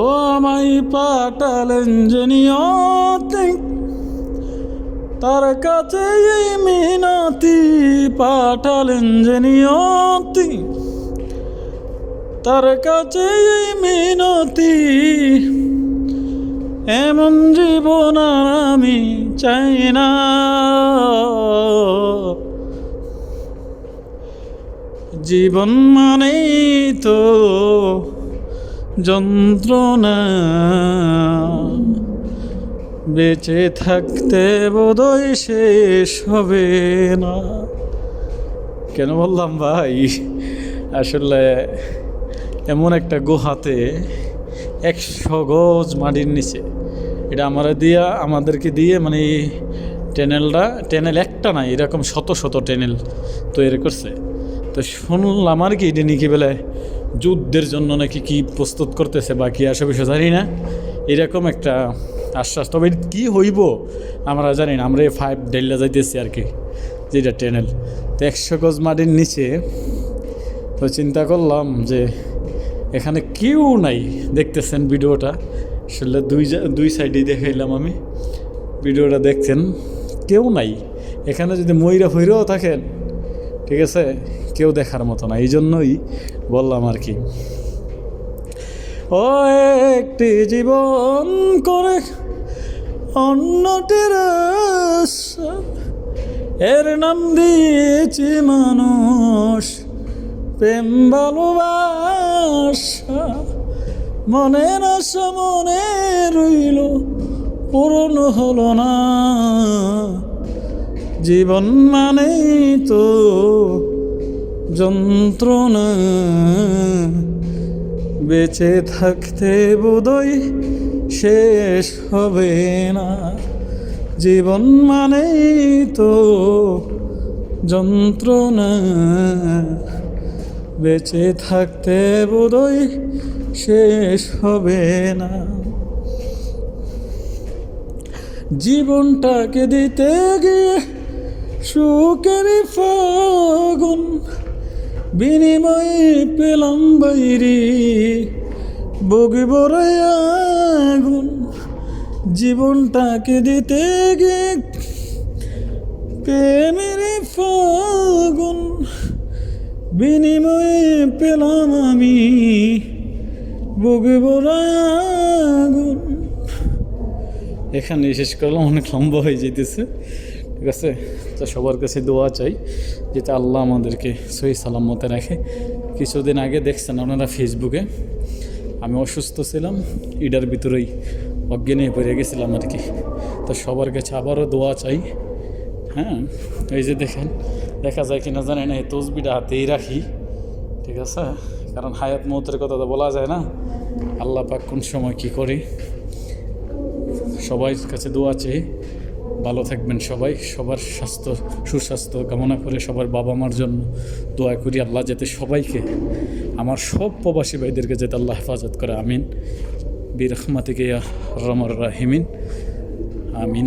ও আমায় পাঠালেন যে নিয়তি, তার কাছে এই মিনতি, পাঠালেন যে নিয়তি, তার কাছে এই মিনতি। এমন জীবন আর আমি চাই না, জীবন মানেই তো যন্ত্রণা, বেঁচে থাকতে বোধহয় শেষ হবে না। কেন বললাম ভাই, আসলে এমন একটা গুহাতে 100 গজ মাটির নিচে, এটা আমাদেরকে দিয়ে মানে টেনেল একটা নাই, এরকম শত শত টেনেল তৈরি করছে। তো শুনলাম আর কি, এটা নাকি বলে যুদ্ধের জন্য নাকি কি প্রস্তুত করতেছে বা কি আসে বিষয় জানি না, এরকম একটা আশ্বাস। তবে কী হইব আমরা জানি না, আমরা 5 ডেল্লা যাইতেছি আর কি, যেটা টেনেল। তো 100 গজ মাটির নিচে, তো চিন্তা করলাম যে এখানে কেউ নাই। দেখতেছেন ভিডিওটা, আসলে দুই সাইডেই দেখাইলাম আমি, ভিডিওটা দেখছেন, কেউ নাই এখানে। যদি ময়রা ফইরাও থাকেন, ঠিক আছে, কেউ দেখার মতো না, এই জন্যই বললাম আর কি। ও একটি জীবন করে অন্যটির আশা, এর নাম দিয়েছি মানুষ, প্রেম ভালোবাসা। মনের আশা মনে রইল, পূরণ হলো না, জীবন মানেই তো যন্ত্রণা, বেঁচে থাকতে বোধহয় শেষ হবে না, জীবন মানেই তো যন্ত্রণা, বেঁচে থাকতে বোধহয় শেষ হবে না। জীবনটাকে দিতে গিয়ে সুখের ফাগুন, বিনিময়ে পেলাম বাইরে বগিব আগুন। জীবনটাকে দিতে গিয়ে প্রেমের ফাগুন, বিনিময়ে পেলাম আমি বগিব আগুন। এখানে শেষ করলাম, অনেক লম্বা হয়ে যেতেছে, ঠিক আছে। তো সবার কাছে দোয়া চাই যাতে আল্লাহ আমাদেরকে সহি সালামতে রাখে। কিছুদিন আগে দেখছেন আপনারা ফেসবুকে, আমি অসুস্থ ছিলাম, ইডার ভিতরেই অজ্ঞান হয়ে পড়ে গেছিলাম আর কি। তো সবার কাছে আবারও দোয়া চাই। হ্যাঁ, এই যে দেখেন, দেখা যায় কিনা জানি না, এই তসবিটা হাতেই রাখি, ঠিক আছে, কারণ হায়াত মৌতের কথা তো বলা যায় না, আল্লাহ পাক কোন সময় কী করি। সবার কাছে দোয়া চাই, ভালো থাকবেন সবাই, সবার সুস্বাস্থ্য কামনা করে সবার বাবা মার জন্য দোয়া করি। আল্লাহ যাতে সবাইকে, আমার সব প্রবাসী ভাইদেরকে যাতে আল্লাহ হেফাজত করে, আমিন বিরহমাতিকে ইয়া আরহামার রাহিমিন, আমিন।